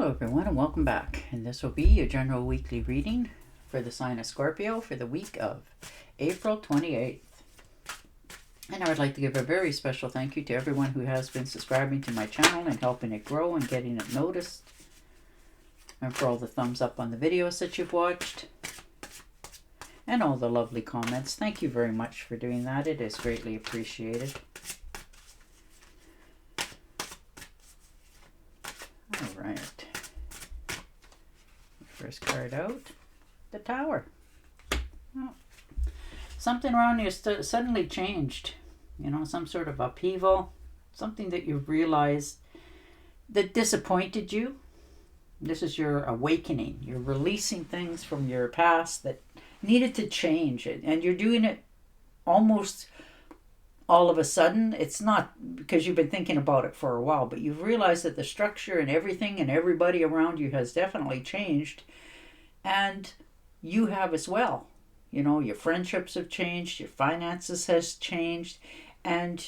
Hello everyone and welcome back, and this will be your general weekly reading for the sign of Scorpio for the week of April 28th. And I would like to give a very special thank you to everyone who has been subscribing to my channel and helping it grow and getting it noticed, and for all the thumbs up on the videos that you've watched and all the lovely comments. Thank you very much for doing that. It is greatly appreciated. All right. First card out, the Tower. Oh, something around you suddenly changed. You know, some sort of upheaval, something that you realized that disappointed you. This is your awakening. You're releasing things from your past that needed to change, and you're doing it almost all of a sudden. It's not because you've been thinking about it for a while, but you've realized that the structure and everything and everybody around you has definitely changed, and you have as well. You know, your friendships have changed, your finances has changed, and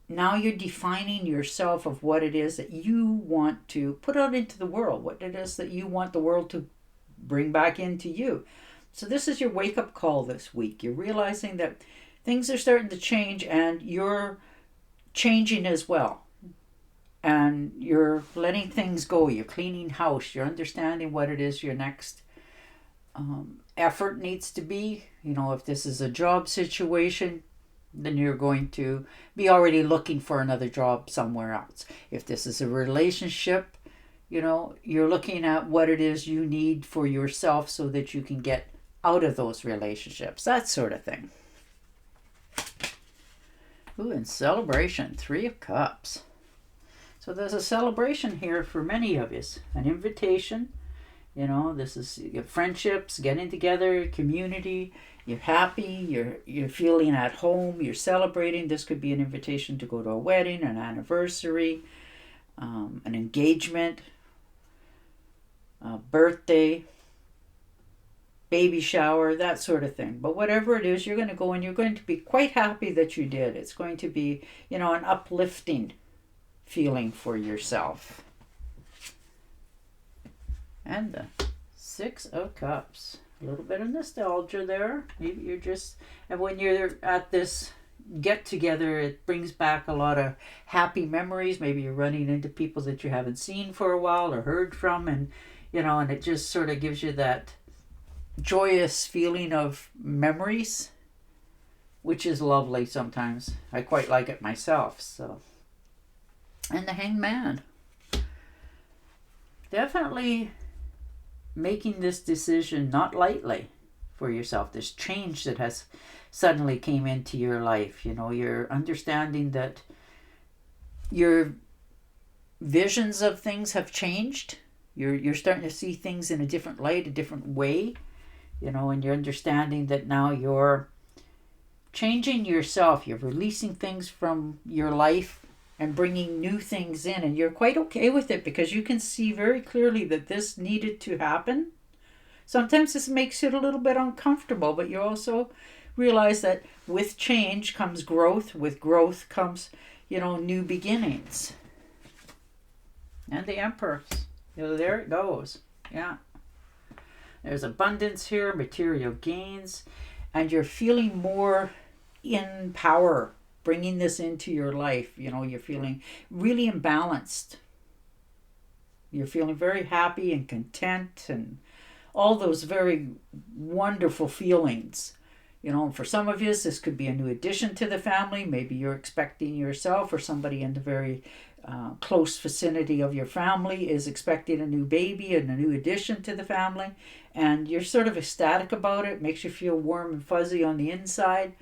now you're defining yourself of what it is that you want to put out into the world, what it is that you want the world to bring back into you. So this is your wake-up call this week. You're realizing that things are starting to change, and you're changing as well. And you're letting things go. You're cleaning house. You're understanding what it is your next effort needs to be. You know, if this is a job situation, then you're going to be already looking for another job somewhere else. If this is a relationship, you know, you're looking at what it is you need for yourself so that you can get out of those relationships. That sort of thing. Ooh, and celebration, 3 of Cups. So there's a celebration here for many of you. An invitation. You know, this is your friendships, getting together, community. You're happy, you're feeling at home, you're celebrating. This could be an invitation to go to a wedding, an anniversary, an engagement, a birthday, baby shower, that sort of thing. But whatever it is, you're going to go and you're going to be quite happy that you did. It's going to be, you know, an uplifting feeling for yourself. And the 6 of Cups. A little bit of nostalgia there. Maybe you're just, and when you're at this get together, it brings back a lot of happy memories. Maybe you're running into people that you haven't seen for a while or heard from, and you know, and it just sort of gives you that joyous feeling of memories, which is lovely sometimes. I quite like it myself. So, and the Hanged Man. Definitely making this decision not lightly for yourself. This change that has suddenly came into your life. You know, you're understanding that your visions of things have changed. You're starting to see things in a different light, a different way. You know, and you're understanding that now you're changing yourself. You're releasing things from your life and bringing new things in, and you're quite okay with it because you can see very clearly that this needed to happen. Sometimes this makes it a little bit uncomfortable, but you also realize that with change comes growth. With growth comes, you know, new beginnings. And the Empress. You know, there it goes. Yeah. There's abundance here, material gains, and you're feeling more in power, bringing this into your life. You know, you're feeling really imbalanced. You're feeling very happy and content and all those very wonderful feelings. You know, for some of you, this could be a new addition to the family. Maybe you're expecting yourself or somebody in the very close vicinity of your family is expecting a new baby and a new addition to the family. And you're sort of ecstatic about it. Makes you feel warm and fuzzy on the inside.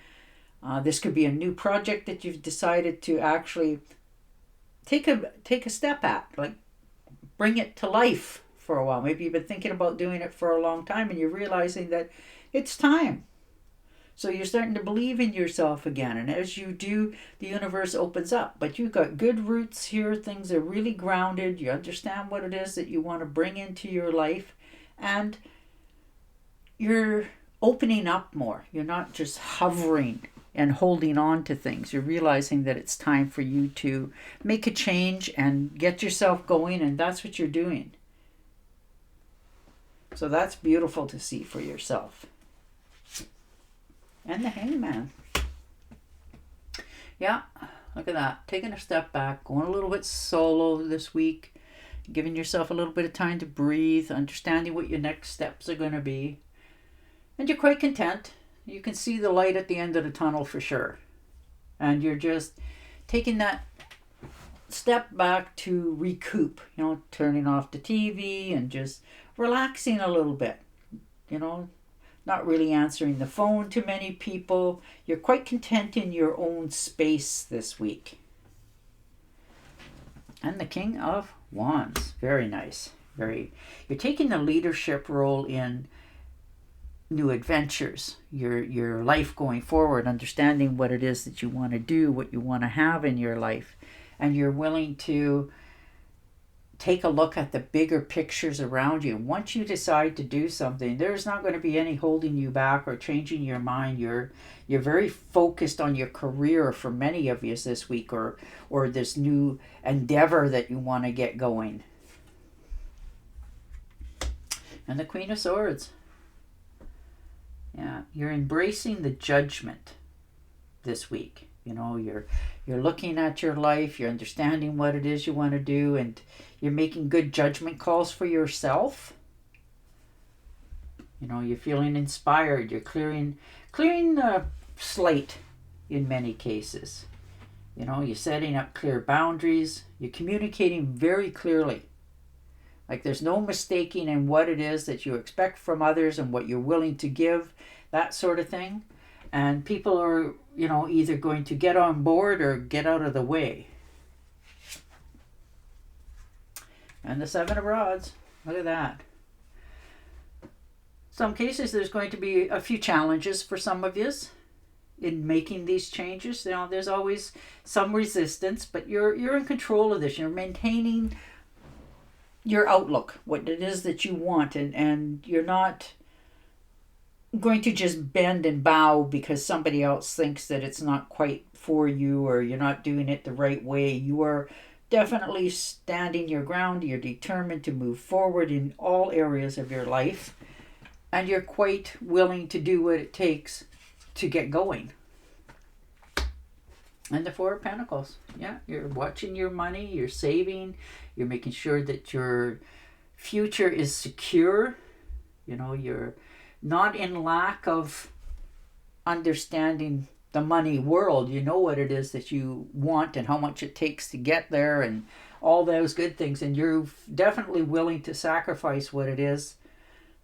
This could be a new project that you've decided to actually take a step at, like bring it to life for a while. Maybe you've been thinking about doing it for a long time and you're realizing that it's time. So you're starting to believe in yourself again. And as you do, the universe opens up. But you've got good roots here. Things are really grounded. You understand what it is that you want to bring into your life. And you're opening up more. You're not just hovering and holding on to things. You're realizing that it's time for you to make a change and get yourself going, and that's what you're doing. So that's beautiful to see for yourself. And the Hangman. Yeah, look at that. Taking a step back, going a little bit solo this week, giving yourself a little bit of time to breathe, understanding what your next steps are going to be. And you're quite content. You can see the light at the end of the tunnel for sure. And you're just taking that step back to recoup, turning off the TV and just relaxing a little bit, not really answering the phone to many people. You're quite content in your own space this week. And the King of Wands, very nice. You're taking a leadership role in new adventures, your life going forward, understanding what it is that you want to do, what you want to have in your life. And you're willing to take a look at the bigger pictures around you. Once you decide to do something, there's not going to be any holding you back or changing your mind. You're very focused on your career for many of you this week, or this new endeavor that you want to get going. And the Queen of Swords. Yeah, you're embracing the judgment this week. You're looking at your life, you're understanding what it is you want to do, and you're making good judgment calls for yourself. You're feeling inspired. You're clearing the slate in many cases. You're setting up clear boundaries. You're communicating very clearly. Like there's no mistaking in what it is that you expect from others and what you're willing to give, that sort of thing. And people are, either going to get on board or get out of the way. And the Seven of Rods. Look at that. Some cases there's going to be a few challenges for some of you in making these changes. There's always some resistance, but you're in control of this. You're maintaining your outlook, what it is that you want, and you're not going to just bend and bow because somebody else thinks that it's not quite for you or you're not doing it the right way. You are definitely standing your ground. You're determined to move forward in all areas of your life, and you're quite willing to do what it takes to get going. And the Four of Pentacles. Yeah, you're watching your money, you're saving, you're making sure that your future is secure. You're not in lack of understanding the money world. You know what it is that you want and how much it takes to get there and all those good things. And you're definitely willing to sacrifice what it is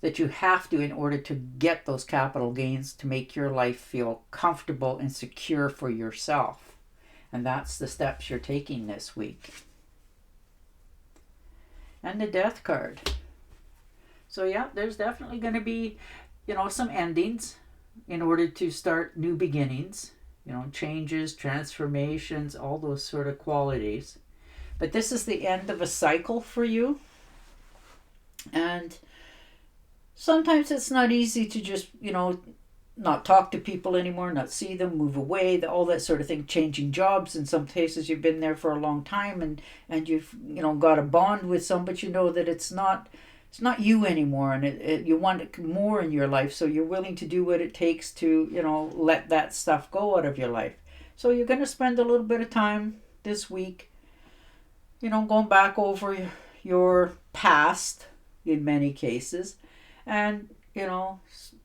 that you have to in order to get those capital gains to make your life feel comfortable and secure for yourself. And that's the steps you're taking this week. And the Death card. So yeah, there's definitely going to be some endings in order to start new beginnings, changes, transformations, all those sort of qualities. But this is the end of a cycle for you. And sometimes it's not easy to just, not talk to people anymore, not see them, move away, all that sort of thing, changing jobs. In some cases you've been there for a long time and you've, got a bond with some, but that it's not you anymore, and you want it more in your life, so you're willing to do what it takes to, let that stuff go out of your life. So you're going to spend a little bit of time this week, going back over your past in many cases, and,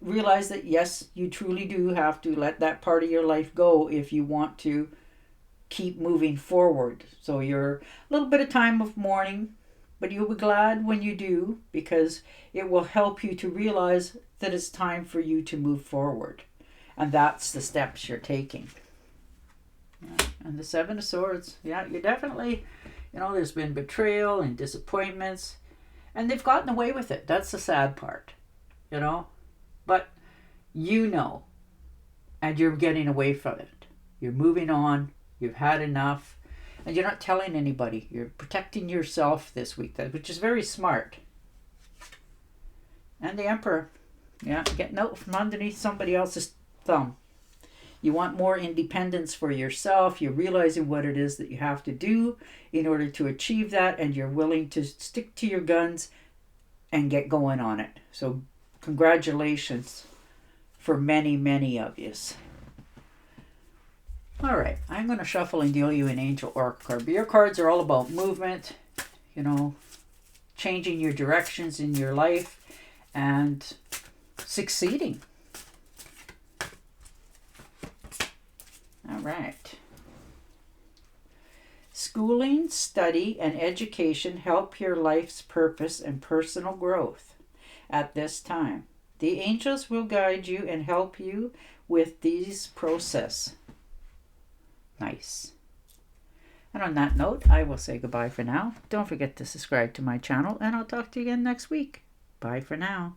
realize that, yes, you truly do have to let that part of your life go if you want to keep moving forward. So you're a little bit of time of mourning, but you'll be glad when you do, because it will help you to realize that it's time for you to move forward. And that's the steps you're taking. Yeah. And the Seven of Swords. Yeah, you're definitely, there's been betrayal and disappointments, and they've gotten away with it. That's the sad part, But and you're getting away from it. You're moving on. You've had enough. And you're not telling anybody. You're protecting yourself this week, which is very smart. And the Emperor. Yeah, getting out from underneath somebody else's thumb. You want more independence for yourself. You're realizing what it is that you have to do in order to achieve that. And you're willing to stick to your guns and get going on it. So congratulations for many, many of yous. All right, I'm going to shuffle and deal you an Angel Oracle card. But your cards are all about movement, you know, changing your directions in your life and succeeding. All right. Schooling, study, and education help your life's purpose and personal growth at this time. The angels will guide you and help you with these process. Nice. And on that note, I will say goodbye for now. Don't forget to subscribe to my channel, and I'll talk to you again next week. Bye for now.